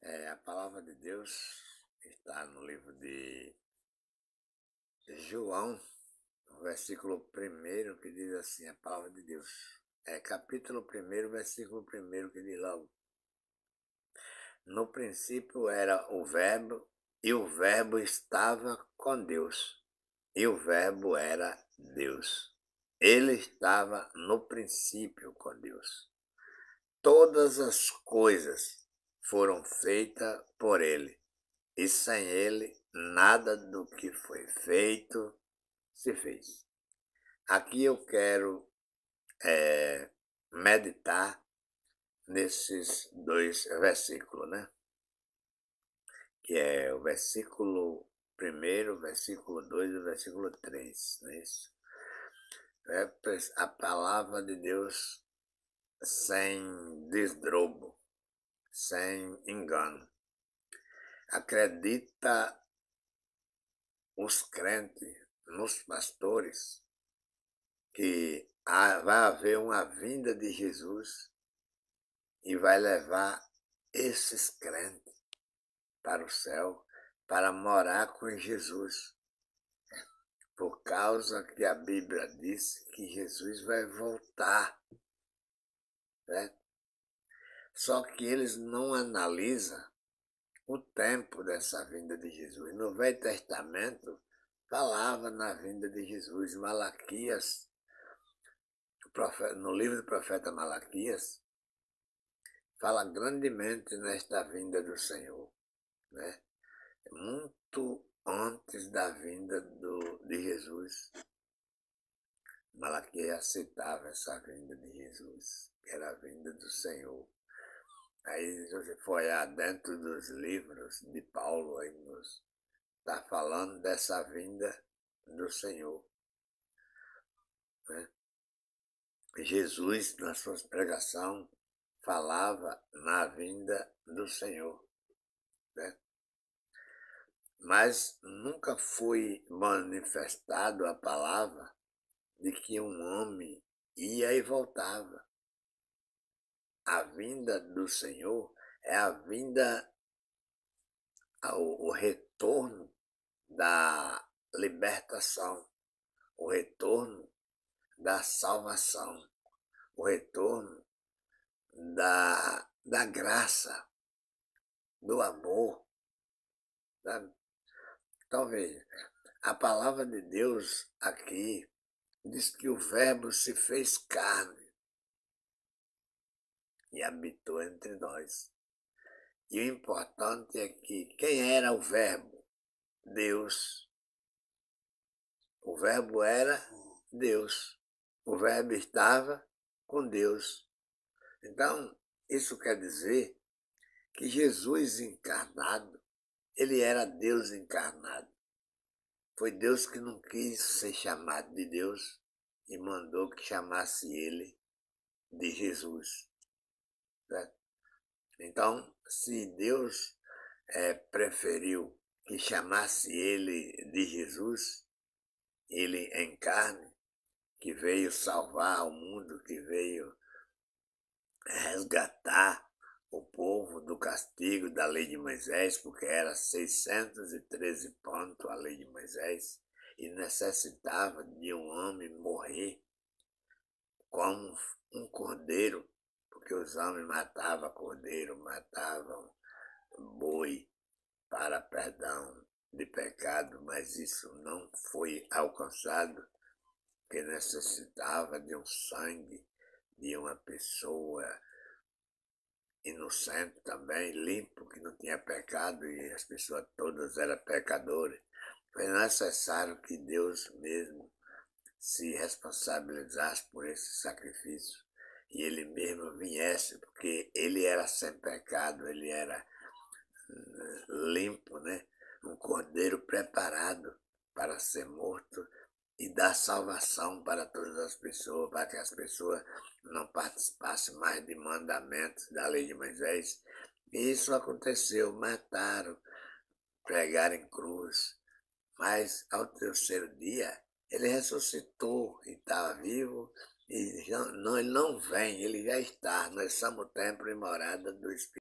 A palavra de Deus está no livro de João, no versículo 1, que diz assim, a palavra de Deus. Capítulo 1, versículo 1, que diz logo: No princípio era o Verbo, e o Verbo estava com Deus, e o Verbo era Deus. Ele estava no princípio com Deus. Todas as coisas foram feitas por ele, e sem ele nada do que foi feito se fez. Aqui eu quero meditar nesses dois versículos, né? Que é o versículo 1, versículo 2 e o versículo 3, não é isso? É a palavra de Deus sem desdrobo, sem engano. Acredita os crentes nos pastores que vai haver uma vinda de Jesus e vai levar esses crentes para o céu para morar com Jesus, por causa que a Bíblia diz que Jesus vai voltar, né? Só que eles não analisam o tempo dessa vinda de Jesus. No Velho Testamento falava na vinda de Jesus. Malaquias, no livro do profeta Malaquias, fala grandemente nesta vinda do Senhor, né? Muito antes da vinda de Jesus. Malaquias citava essa vinda de Jesus, que era a vinda do Senhor. Aí, se você for olhar dentro dos livros de Paulo, aí nos está falando dessa vinda do Senhor, né? Jesus, na sua pregação, falava na vinda do Senhor, né? Mas nunca foi manifestado a palavra de que um homem ia e voltava. A vinda do Senhor é a vinda, o retorno da libertação, o retorno da salvação, o retorno da graça, do amor, sabe? Então veja, a palavra de Deus aqui diz que o Verbo se fez carne e habitou entre nós. E o importante é que quem era o Verbo? Deus. O Verbo era Deus. O Verbo estava com Deus. Então, isso quer dizer que Jesus encarnado, ele era Deus encarnado. Foi Deus que não quis ser chamado de Deus e mandou que chamasse ele de Jesus. Certo? Então, se Deus preferiu que chamasse ele de Jesus, ele em carne, que veio salvar o mundo, que veio resgatar o povo do castigo da lei de Moisés, porque era 613 pontos a lei de Moisés, e necessitava de um homem morrer como um cordeiro, porque os homens matavam cordeiro, matavam boi para perdão de pecado, mas isso não foi alcançado, porque necessitava de um sangue de uma pessoa inocente também, limpo, que não tinha pecado, e as pessoas todas eram pecadoras. Foi necessário que Deus mesmo se responsabilizasse por esse sacrifício e ele mesmo viesse, porque ele era sem pecado, ele era limpo, né? Um cordeiro preparado para ser morto e dar salvação para todas as pessoas, para que as pessoas não participassem mais de mandamentos da lei de Moisés. E isso aconteceu, mataram, pregaram em cruz, mas ao terceiro dia ele ressuscitou e está vivo, e ele não vem, ele já está, nós somos o templo e morada do Espírito.